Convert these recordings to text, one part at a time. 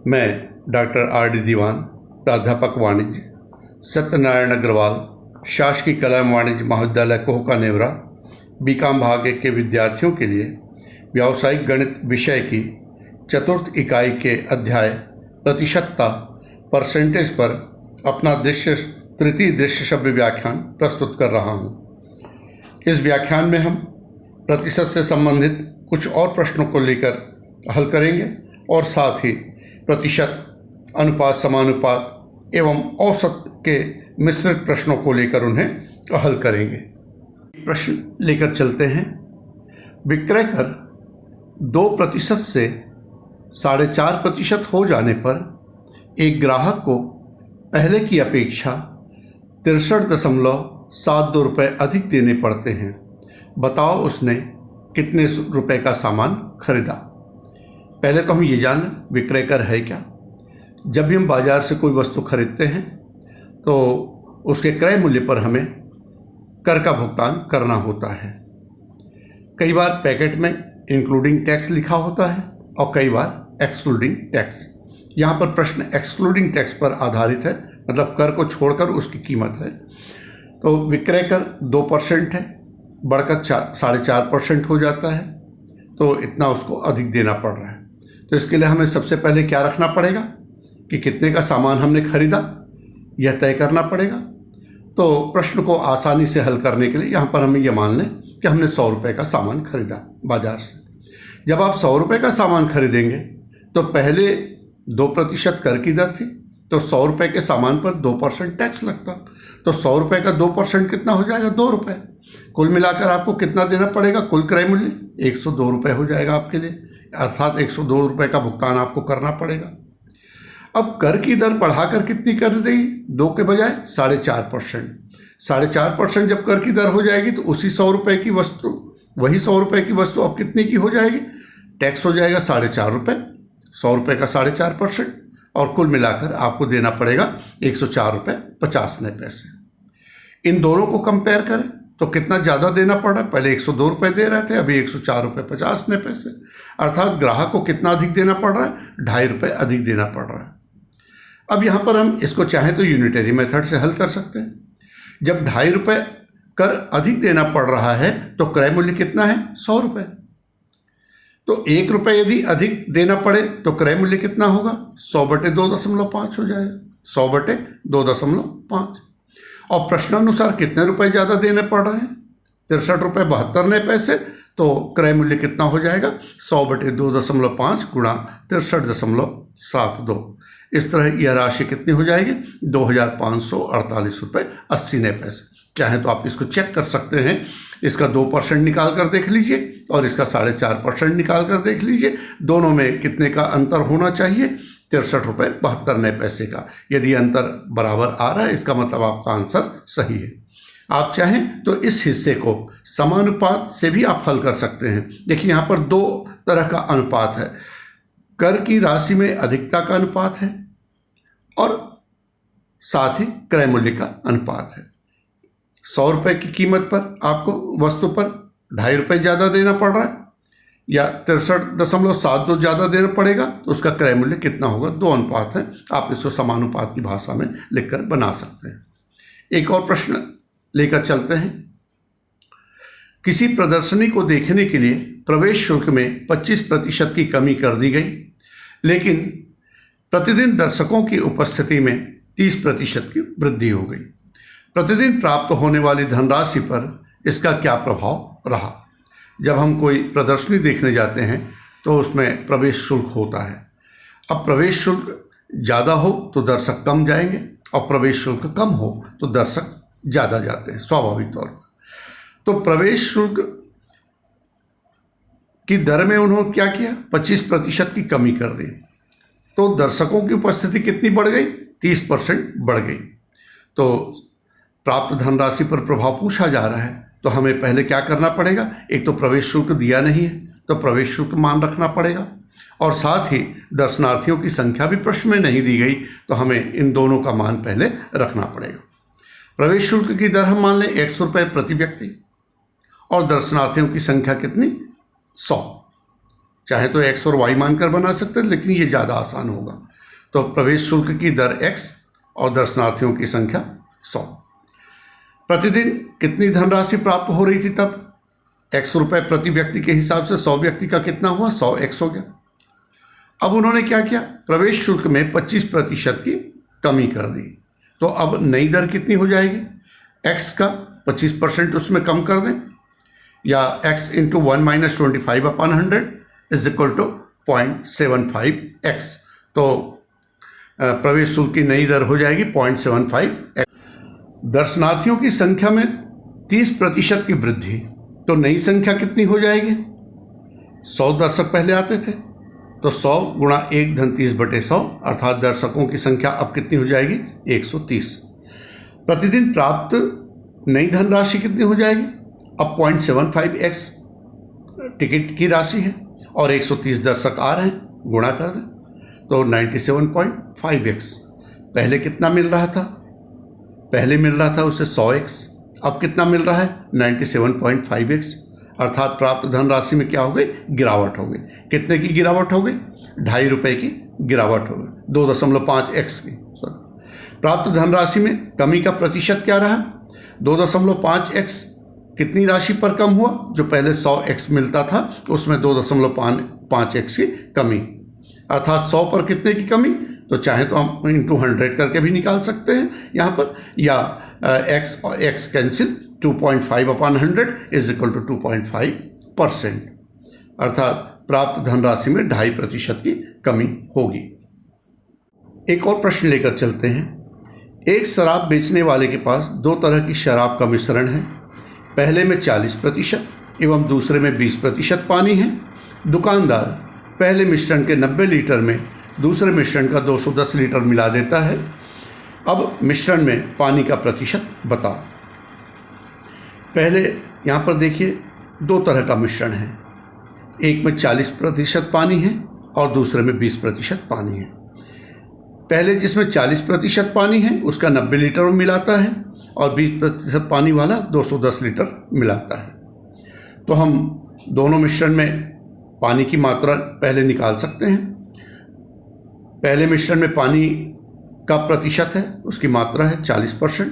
मैं doctor R.D. दीवान, प्राध्यापक वाणिज्य, सत्यनारायण अग्रवाल, शासकीय कला एवं वाणिज्य महाविद्यालय कोहका नेवरा, बीकॉम भाग 1 के विद्यार्थियों के लिए व्यावसायिक गणित विषय की चतुर्थ इकाई के अध्याय प्रतिशतता परसेंटेज पर अपना तृतीय दृश्य शब्द व्याख्यान प्रस्तुत कर रहा हूँ। इस व्याख्यान में हम प्रतिशत से संबंधित कुछ और प्रश्नों को लेकर हल करेंगे और साथ ही प्रतिशत, अनुपात, समानुपात एवं औसत के मिश्रित प्रश्नों को लेकर उन्हें हल करेंगे। प्रश्न लेकर चलते हैं। विक्रय कर 2% से 4.5% हो जाने पर एक ग्राहक को पहले की अपेक्षा 63.72 रुपये अधिक देने पड़ते हैं। बताओ उसने कितने रुपए का सामान खरीदा। पहले तो हम ये जान लें विक्रय कर है क्या। जब भी हम बाजार से कोई वस्तु खरीदते हैं तो उसके क्रय मूल्य पर हमें कर का भुगतान करना होता है। कई बार पैकेट में इंक्लूडिंग टैक्स लिखा होता है और कई बार एक्सक्लूडिंग टैक्स। यहाँ पर प्रश्न एक्सक्लूडिंग टैक्स पर आधारित है, मतलब कर को छोड़कर उसकी कीमत है। तो विक्रय कर 2% है, बढ़कर 4.5% हो जाता है, तो इतना उसको अधिक देना पड़ रहा है। तो इसके लिए हमें सबसे पहले क्या रखना पड़ेगा कि कितने का सामान हमने खरीदा, यह तय करना पड़ेगा। तो प्रश्न को आसानी से हल करने के लिए यहाँ पर हमें यह मान लें कि हमने 100 रुपये का सामान खरीदा बाजार से। जब आप 100 रुपये का सामान खरीदेंगे तो पहले 2% कर की दर थी, तो 100 रुपये के सामान पर 2% टैक्स लगता। तो 100 रुपये का 2% कितना हो जाएगा? 2 रुपये। कुल मिलाकर आपको कितना देना पड़ेगा? कुल क्रय मूल्य 102 रुपये हो जाएगा आपके लिए, अर्थात 102 रुपये का भुगतान आपको करना पड़ेगा। अब कर की दर बढ़ाकर कितनी कर देगी? 2 के बजाय 4.5%। 4.5% जब कर की दर हो जाएगी तो उसी 100 रुपये की वस्तु, वही 100 रुपये की वस्तु अब कितने की हो जाएगी? टैक्स हो जाएगा 4.5 रुपये, 100 रुपये का 4.5%, और कुल मिलाकर आपको देना पड़ेगा 104 रुपये 50 पैसे। इन दोनों को कंपेयर करें तो कितना ज़्यादा देना पड़ रहा है? पहले 102 रुपये दे रहे थे, अभी 104 रुपये 50 पैसे, अर्थात ग्राहक को कितना अधिक देना पड़ रहा है? 2.5 रुपये अधिक देना पड़ रहा है। अब यहाँ पर हम इसको चाहें तो यूनिटरी मेथड से हल कर सकते हैं। जब 2.5 रुपये कर अधिक देना पड़ रहा है तो क्रय मूल्य कितना है? 100 रुपये। तो 1 रुपये यदि अधिक देना पड़े तो क्रय मूल्य कितना होगा? 100/2.5 हो जाएगा, 100/2.5। और प्रश्नानुसार कितने रुपए ज़्यादा देने पड़ रहे हैं? 63 रुपये 72 पैसे। तो क्रय मूल्य कितना हो जाएगा? 100/2.5 गुणा 63.72। इस तरह यह राशि कितनी हो जाएगी? 2,548 रुपये 80 पैसे। चाहे तो आप इसको चेक कर सकते हैं, इसका 2% निकाल कर देख लीजिए और इसका 4.5% निकाल कर देख लीजिए, दोनों में कितने का अंतर होना चाहिए? 63 रुपये 72 पैसे का। यदि अंतर बराबर आ रहा है इसका मतलब आपका आंसर सही है। आप चाहें तो इस हिस्से को समानुपात से भी आप हल कर सकते हैं। देखिए यहाँ पर 2 तरह का अनुपात है। कर की राशि में अधिकता का अनुपात है और साथ ही क्रय मूल्य का अनुपात है। 100 रुपये की कीमत पर आपको वस्तु पर 2.5 रुपये ज़्यादा देना पड़ रहा है या 63.72 ज़्यादा देना पड़ेगा, तो उसका क्रय मूल्य कितना होगा? 2 अनुपात है। आप इसको समानुपात की भाषा में लिखकर बना सकते हैं। एक और प्रश्न लेकर चलते हैं। किसी प्रदर्शनी को देखने के लिए प्रवेश शुल्क में 25% की कमी कर दी गई, लेकिन प्रतिदिन दर्शकों की उपस्थिति में 30% की वृद्धि हो गई। प्रतिदिन प्राप्त होने वाली धनराशि पर इसका क्या प्रभाव रहा? जब हम कोई प्रदर्शनी देखने जाते हैं तो उसमें प्रवेश शुल्क होता है। अब प्रवेश शुल्क ज़्यादा हो तो दर्शक कम जाएंगे और प्रवेश शुल्क कम हो तो दर्शक ज़्यादा जाते हैं स्वाभाविक तौर पर। तो प्रवेश शुल्क की दर में उन्होंने क्या किया? 25% की कमी कर दी, तो दर्शकों की उपस्थिति कितनी बढ़ गई? 30% बढ़ गई। तो प्राप्त धनराशि पर प्रभाव पूछा जा रहा है, तो हमें पहले क्या करना पड़ेगा? एक तो प्रवेश शुल्क दिया नहीं है तो प्रवेश शुल्क मान रखना पड़ेगा, और साथ ही दर्शनार्थियों की संख्या भी प्रश्न में नहीं दी गई, तो हमें इन दोनों का मान पहले रखना पड़ेगा। प्रवेश शुल्क की दर हम मान लें 100 रुपये प्रति व्यक्ति और दर्शनार्थियों की संख्या कितनी? 100। चाहे तो x और y मानकर बना सकते हैं, लेकिन ये ज़्यादा आसान होगा। तो प्रवेश शुल्क की दर x और दर्शनार्थियों की संख्या 100। प्रतिदिन कितनी धनराशि प्राप्त हो रही थी तब? x रुपए प्रति व्यक्ति के हिसाब से 100 व्यक्ति का कितना हुआ? 100x हो गया। अब उन्होंने क्या किया? प्रवेश शुल्क में 25% की कमी कर दी। तो अब नई दर कितनी हो जाएगी? x का 25% उसमें कम कर दें, या x into 1 - 25/100 is equal to 0.75x। तो प्रवेश शुल्क की नई दर हो जाएगी 0.75x। दर्शनार्थियों की संख्या में 30% की वृद्धि, तो नई संख्या कितनी हो जाएगी? 100 दर्शक पहले आते थे, तो 100 गुणा 1 धन 30/100 अर्थात दर्शकों की संख्या अब कितनी हो जाएगी? 130। प्रतिदिन प्राप्त नई धनराशि कितनी हो जाएगी? अब 0.75x टिकट की राशि है और 130 दर्शक आ रहे हैं, गुणा कर दें तो 97.5x। पहले कितना मिल रहा था? पहले मिल रहा था उसे 100x, अब कितना मिल रहा है? 97.5x। अर्थात प्राप्त धनराशि में क्या हो गई? गिरावट हो गई। कितने की गिरावट हो गई? 2.5 रुपये की गिरावट हो गई, 2.5x की। प्राप्त धनराशि में कमी का प्रतिशत क्या रहा? 2.5x। कितनी राशि पर कम हुआ? जो पहले 100x मिलता था उसमें 2.5x की कमी, अर्थात 100 पर कितने की कमी? तो चाहे तो हम इंटू 100 करके भी निकाल सकते हैं यहाँ पर, या x और x cancel, 2.5/100 is equal to 2.5%। अर्थात प्राप्त धनराशि में 2.5% की कमी होगी। एक और प्रश्न लेकर चलते हैं। एक शराब बेचने वाले के पास 2 तरह की शराब का मिश्रण है। पहले में 40% एवं दूसरे में 20% पानी है। दुकानदार पहले मिश्रण के 90 लीटर में दूसरे मिश्रण का 210 लीटर मिला देता है। अब मिश्रण में पानी का प्रतिशत बताओ। पहले यहाँ पर देखिए 2 तरह का मिश्रण है, एक में 40% पानी है और दूसरे में 20% पानी है। पहले जिसमें 40% पानी है उसका 90 लीटर मिलाता है और 20% पानी वाला 210 लीटर मिलाता है। तो हम दोनों मिश्रण में पानी की मात्रा पहले निकाल सकते हैं। पहले मिश्रण में पानी का प्रतिशत है, उसकी मात्रा है 40%।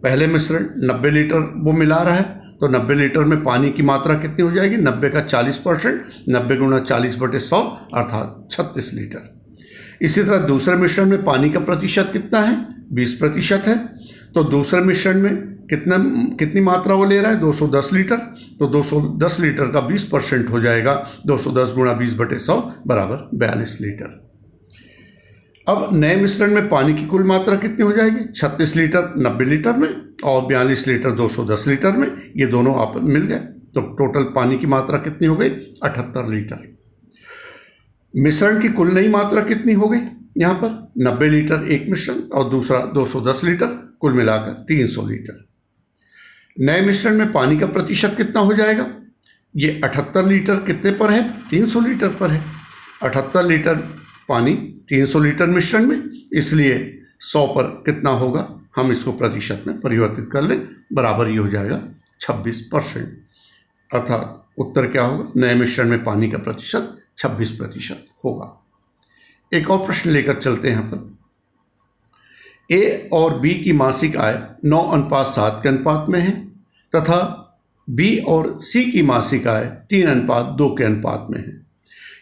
पहले मिश्रण 90 लीटर वो मिला रहा है, तो 90 लीटर में पानी की मात्रा कितनी हो जाएगी? 90 का 40%, 90 गुणा 40/100 अर्थात 36 लीटर। इसी तरह दूसरे मिश्रण में पानी का प्रतिशत कितना है? 20% है। तो दूसरे मिश्रण में कितनी मात्रा वो ले रहा है? 210 लीटर। तो 210 लीटर का 20% हो जाएगा 210 गुणा 20/100 बराबर 42 लीटर। अब नए मिश्रण में पानी की कुल मात्रा कितनी हो जाएगी? 36 लीटर 90 लीटर में और 42 लीटर 210 लीटर में, ये दोनों आपस में मिल गए, तो टोटल पानी की मात्रा कितनी हो गई? 78 लीटर। मिश्रण की कुल नई मात्रा कितनी हो गई? यहाँ पर 90 लीटर एक मिश्रण और दूसरा 210 लीटर, कुल मिलाकर 300 लीटर। नए मिश्रण में पानी का प्रतिशत कितना हो जाएगा? ये 78 लीटर कितने पर है? 300 लीटर पर है। 78 लीटर पानी 300 लीटर मिश्रण में, इसलिए 100 पर कितना होगा? हम इसको प्रतिशत में परिवर्तित कर लें, बराबर ये हो जाएगा 26%। अर्थात उत्तर क्या होगा? नए मिश्रण में पानी का प्रतिशत 26% होगा। एक और प्रश्न लेकर चलते हैं यहाँ पर। ए और बी की मासिक आय 9:7 के अनुपात में है तथा बी और सी की मासिक आय 3:2 के अनुपात में है।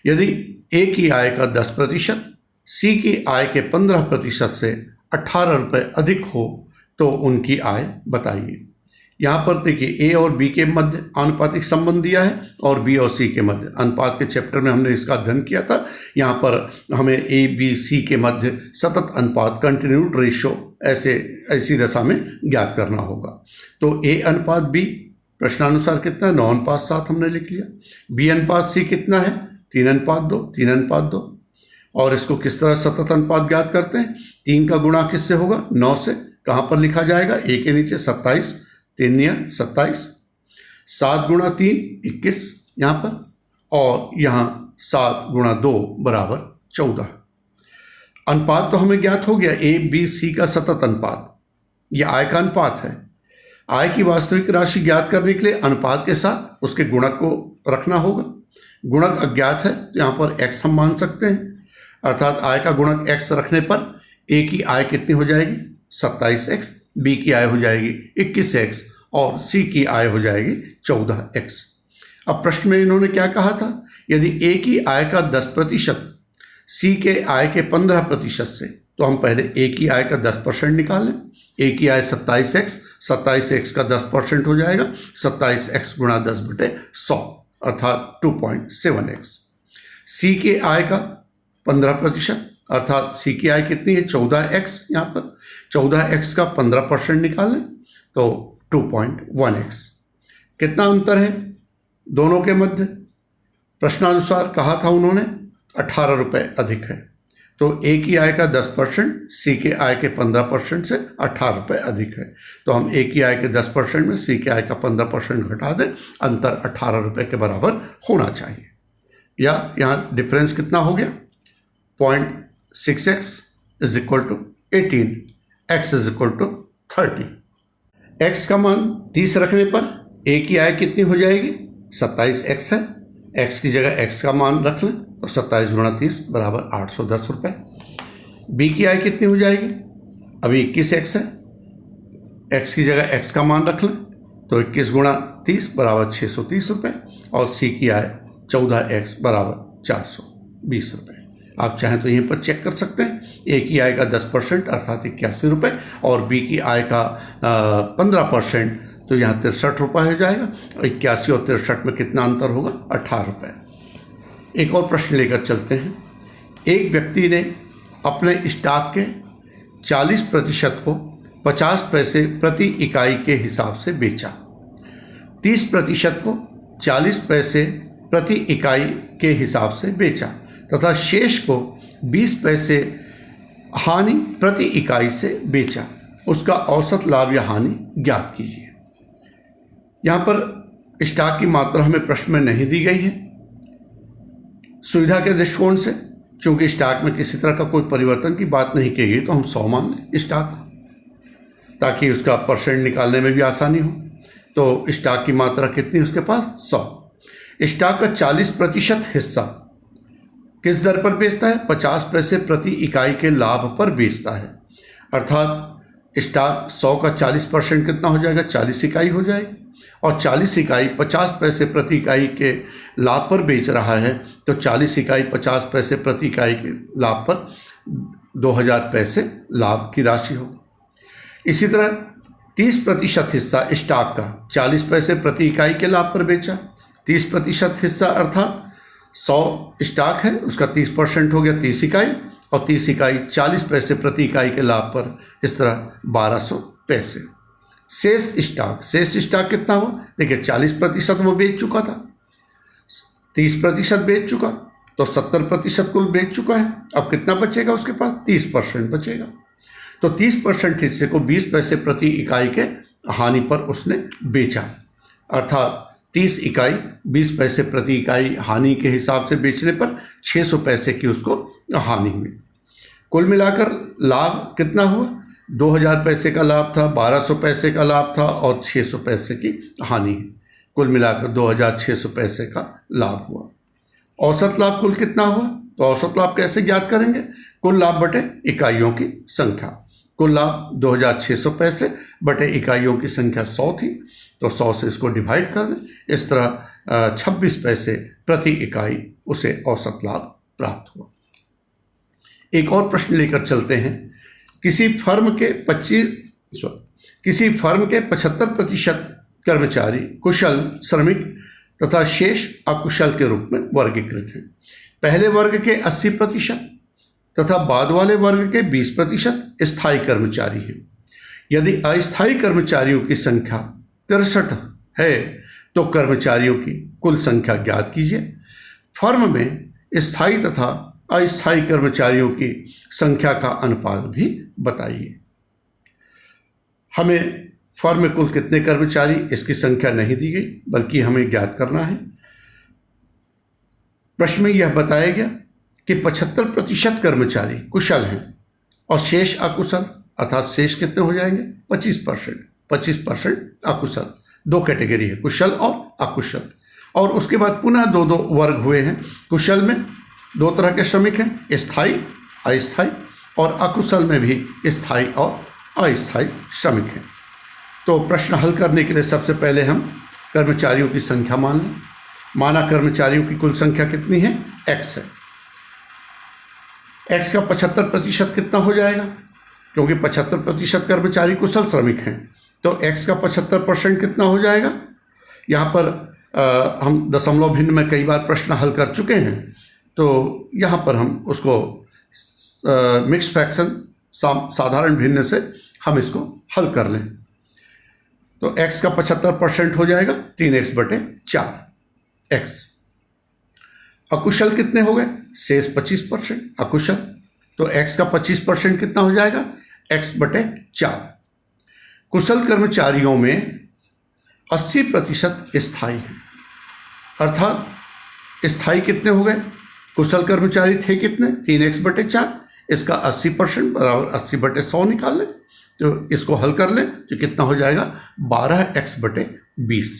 यदि ए की आय का 10%, सी की आय के 15% से 18 रुपये अधिक हो तो उनकी आय बताइए। यहाँ पर देखिए ए और बी के मध्य आनुपातिक संबंध दिया है और बी और सी के मध्य, अनुपात के चैप्टर में हमने इसका अध्ययन किया था। यहाँ पर हमें ए बी सी के मध्य सतत अनुपात, कंटिन्यूड रेशियो ऐसी दशा में ज्ञात करना होगा। तो ए अनुपात बी प्रश्नानुसार कितना है? 9:7 हमने लिख लिया। बी अनुपात सी कितना है? 3:2, 3:2। और इसको किस तरह सतत अनुपात ज्ञात करते हैं? 3 का गुणा किससे होगा? 9 से। कहाँ पर लिखा जाएगा? ए के नीचे 27, 3 × 27, 7 गुणा 3 21 यहाँ पर, और यहाँ 7 गुणा 2 बराबर 14। अनुपात तो हमें ज्ञात हो गया, ए बी सी का सतत अनुपात, यह आय का अनुपात है। आय की वास्तविक राशि ज्ञात करने के लिए अनुपात के साथ उसके गुणक को रखना होगा। गुणक अज्ञात है तो यहाँ पर x हम मान सकते हैं। अर्थात आय का गुणक x रखने पर a की आय कितनी हो जाएगी 27x, b की आय हो जाएगी 21x और c की आय हो जाएगी 14x। अब प्रश्न में इन्होंने क्या कहा था, यदि a की आय का 10% c के आय के 15% से, तो हम पहले a की आय का 10% निकाल लें। a की आय 27x, 27x का 10% हो जाएगा 27x गुणा 10/100 अर्थात 2.7x। c की आय का 15% अर्थात c की आय कितनी है 14x, यहाँ पर 14x का 15% निकालें तो 2.1x। कितना अंतर है दोनों के मध्य? प्रश्नानुसार कहा था उन्होंने 18 रुपये अधिक है, तो a की आय का 10% c के आय के 15% से 18 रुपये अधिक है, तो हम a की आय के 10% में c की आय का 15% घटा दें, अंतर 18 रुपये के बराबर होना चाहिए। या यहाँ डिफरेंस कितना हो गया 0.6x is equal to 18, x is equal to 30। x का मान 30 रखने पर a की आय कितनी हो जाएगी 27x है, x की जगह x का मान रख लें तो 27 गुणा 30 बराबर 810 रुपये। b की आय कितनी हो जाएगी, अभी 21x है, x की जगह x का मान रख लें तो 21 गुणा 30 बराबर 630 रुपये और c की आय 14x बराबर 420 रुपये। आप चाहें तो यहीं पर चेक कर सकते हैं, a की आय का 10% अर्थात 81 रुपये और b की आय का 15% तो यहाँ 63 रुपये हो जाएगा। 81 और 63 में कितना अंतर होगा 18 रुपये। एक और प्रश्न लेकर चलते हैं। एक व्यक्ति ने अपने स्टॉक के 40% को 50 पैसे प्रति इकाई के हिसाब से बेचा, 30% को 40 पैसे प्रति इकाई के हिसाब से बेचा तथा शेष को 20 पैसे हानि प्रति इकाई से बेचा। उसका औसत लाभ या हानि ज्ञात कीजिए। यहाँ पर स्टॉक की मात्रा हमें प्रश्न में नहीं दी गई है। सुविधा के दृष्टिकोण से चूंकि स्टॉक में किसी तरह का कोई परिवर्तन की बात नहीं की गई तो हम 100 मान लें स्टॉक, ताकि उसका परसेंट निकालने में भी आसानी हो। तो स्टॉक की मात्रा कितनी उसके पास 100। स्टॉक का 40% हिस्सा किस दर पर बेचता है 50 पैसे प्रति इकाई के लाभ पर बेचता है, अर्थात स्टॉक 100 का 40% कितना हो जाएगा 40 इकाई हो जाएगी और 40 इकाई 50 पैसे प्रति इकाई के लाभ पर बेच रहा है तो 40 इकाई 50 पैसे प्रति इकाई के लाभ पर 2000 पैसे लाभ की राशि होगी। इसी तरह 30% हिस्सा स्टॉक का 40 पैसे प्रति इकाई के लाभ पर बेचा, 30% हिस्सा अर्थात 100 स्टॉक है उसका 30% हो गया 30 इकाई और 30 इकाई 40 पैसे प्रति इकाई के लाभ पर, इस तरह 1200 पैसे। शेष स्टॉक कितना हुआ देखिए 40% वो बेच चुका था, 30% बेच चुका तो 70% कुल बेच चुका है। अब कितना बचेगा उसके पास 30% बचेगा, तो 30% हिस्से को 20 पैसे प्रति इकाई के हानि पर उसने बेचा, अर्थात 30 इकाई 20 पैसे प्रति इकाई हानि के हिसाब से बेचने पर 600 पैसे की उसको हानि हुई। कुल मिलाकर लाभ कितना हुआ 2000 पैसे का लाभ था, 1200 पैसे का लाभ था और 600 पैसे की हानि। कुल मिलाकर 2600 पैसे का लाभ हुआ। औसत लाभ कुल कितना हुआ, तो औसत लाभ कैसे ज्ञात करेंगे, कुल लाभ बटे इकाइयों की संख्या। कुल लाभ 2600 पैसे बटे इकाइयों की संख्या 100 थी तो 100 से इसको डिवाइड कर दें, इस तरह 26 पैसे प्रति इकाई उसे औसत लाभ प्राप्त हुआ। एक और प्रश्न लेकर चलते हैं। किसी फर्म के 75% कर्मचारी कुशल श्रमिक तथा शेष अकुशल के रूप में वर्गीकृत हैं। पहले वर्ग के 80% तथा बाद वाले वर्ग के 20% स्थायी कर्मचारी हैं। यदि अस्थायी कर्मचारियों की संख्या 63 है तो कर्मचारियों की कुल संख्या ज्ञात कीजिए। फर्म में स्थायी तथा अस्थायी कर्मचारियों की संख्या का अनुपात भी बताइए। हमें फर्म में कुल कितने कर्मचारी इसकी संख्या नहीं दी गई, बल्कि हमें ज्ञात करना है। प्रश्न में यह बताया गया कि 75% कर्मचारी कुशल हैं और शेष अकुशल, अर्थात शेष कितने हो जाएंगे 25% अकुशल। दो कैटेगरी है कुशल और अकुशल, और उसके बाद पुनः दो वर्ग हुए हैं। कुशल में दो तरह के श्रमिक हैं, स्थायी, अस्थायी, और अकुशल में भी स्थायी और अस्थायी श्रमिक हैं। तो प्रश्न हल करने के लिए सबसे पहले हम कर्मचारियों की संख्या मान लें। माना कर्मचारियों की कुल संख्या कितनी है, x है। x का 75% कितना हो जाएगा, क्योंकि 75% कर्मचारी कुशल श्रमिक हैं, तो x का 75% कितना हो जाएगा। यहाँ पर हम दशमलव भिन्न में कई बार प्रश्न हल कर चुके हैं, तो यहाँ पर हम उसको मिक्स फ्रैक्शन साधारण भिन्न से हम इसको हल कर लें। तो x का 75% हो जाएगा 3x/4 x। अकुशल कितने हो गए, शेष 25% अकुशल, तो x का 25% कितना हो जाएगा, x/4। कुशल कर्मचारियों में 80% स्थायी है, अर्थात स्थायी कितने हो गए, कुशल कर्मचारी थे कितने, 3x/4, इसका 80% बराबर 80/100 निकाल लें, तो इसको हल कर लें तो कितना हो जाएगा 12x/20।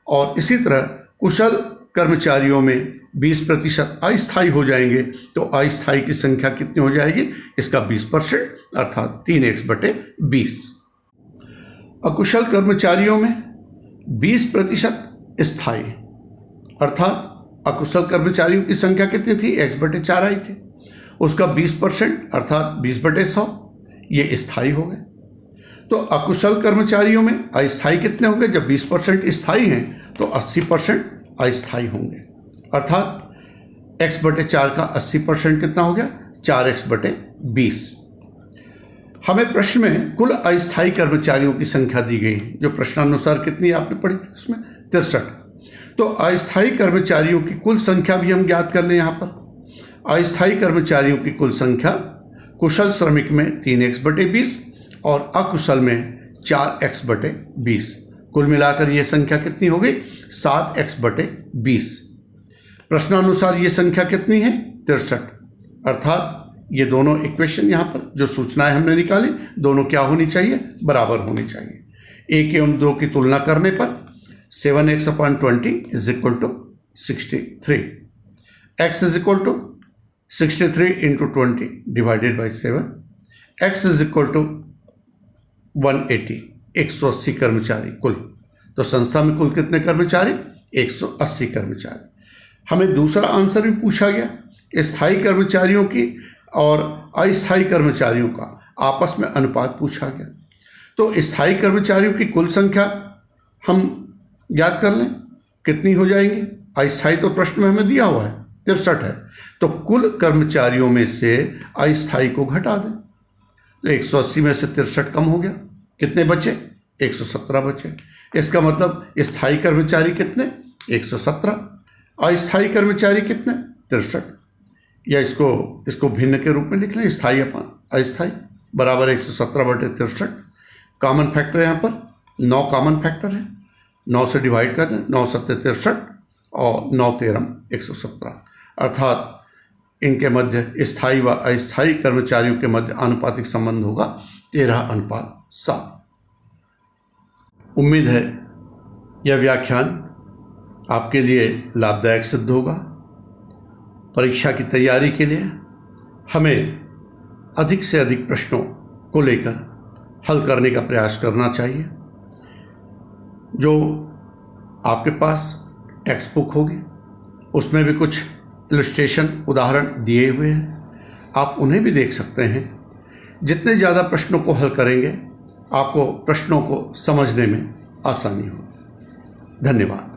और इसी तरह कुशल कर्मचारियों में 20% अस्थायी हो जाएंगे, तो अस्थायी की संख्या कितनी हो जाएगी, इसका 20% अर्थात 3x/20। अकुशल कर्मचारियों में 20% स्थायी, अर्थात अकुशल कर्मचारियों की संख्या कितनी थी, x/4 आई थी, उसका 20% अर्थात 20/100 ये स्थायी हो गए। तो अकुशल कर्मचारियों में अस्थायी कितने होंगे, जब 20% स्थायी हैं तो 80% अस्थायी होंगे, अर्थात x/4 का 80% कितना हो गया, 4x/20। हमें प्रश्न में कुल अस्थायी कर्मचारियों की संख्या दी गई है, जो प्रश्नानुसार कितनी आपने पढ़ी थी उसमें 63। तो अस्थायी कर्मचारियों की कुल संख्या भी हम ज्ञात कर लें। यहाँ पर अस्थायी कर्मचारियों की कुल संख्या कुशल श्रमिक में 3x/20 और अकुशल में 4x/20, कुल मिलाकर ये संख्या कितनी हो गई, 7x/20। प्रश्नानुसार ये संख्या कितनी है, 63, अर्थात ये दोनों इक्वेशन यहाँ पर जो सूचनाएं हमने निकाली दोनों क्या होनी चाहिए, बराबर होनी चाहिए। एक एवं दो की तुलना करने पर 7x/20 = 63, x = 63 × 20 / 7, x = 180, 180 कर्मचारी कुल। तो संस्था में कुल कितने कर्मचारी, 180 कर्मचारी। हमें दूसरा आंसर भी पूछा गया, स्थायी कर्मचारियों की और अस्थायी कर्मचारियों का आपस में अनुपात पूछा गया। तो स्थायी कर्मचारियों की कुल संख्या हम याद कर लें कितनी हो जाएंगी, अस्थायी तो प्रश्न में हमें दिया हुआ है 63 है, तो कुल कर्मचारियों में से अस्थायी को घटा दें, तो 180 में से 63 कम हो गया, कितने बचे, 117 बचे। इसका मतलब स्थायी कर्मचारी कितने, 117, अस्थायी कर्मचारी कितने, 63। या इसको भिन्न के रूप में लिख लें, स्थायी अपन अस्थायी बराबर 117/63। कॉमन फैक्टर यहाँ पर 9 कॉमन फैक्टर है, 9 से डिवाइड कर दें, 9 7 63 और 9 13 117, अर्थात इनके मध्य स्थायी व अस्थायी कर्मचारियों के मध्य आनुपातिक संबंध होगा 13:7। उम्मीद है यह व्याख्यान आपके लिए लाभदायक सिद्ध होगा। परीक्षा की तैयारी के लिए हमें अधिक से अधिक प्रश्नों को लेकर हल करने का प्रयास करना चाहिए। जो आपके पास टेक्स्ट बुक होगी उसमें भी कुछ इलस्ट्रेशन उदाहरण दिए हुए हैं, आप उन्हें भी देख सकते हैं। जितने ज़्यादा प्रश्नों को हल करेंगे आपको प्रश्नों को समझने में आसानी हो। धन्यवाद।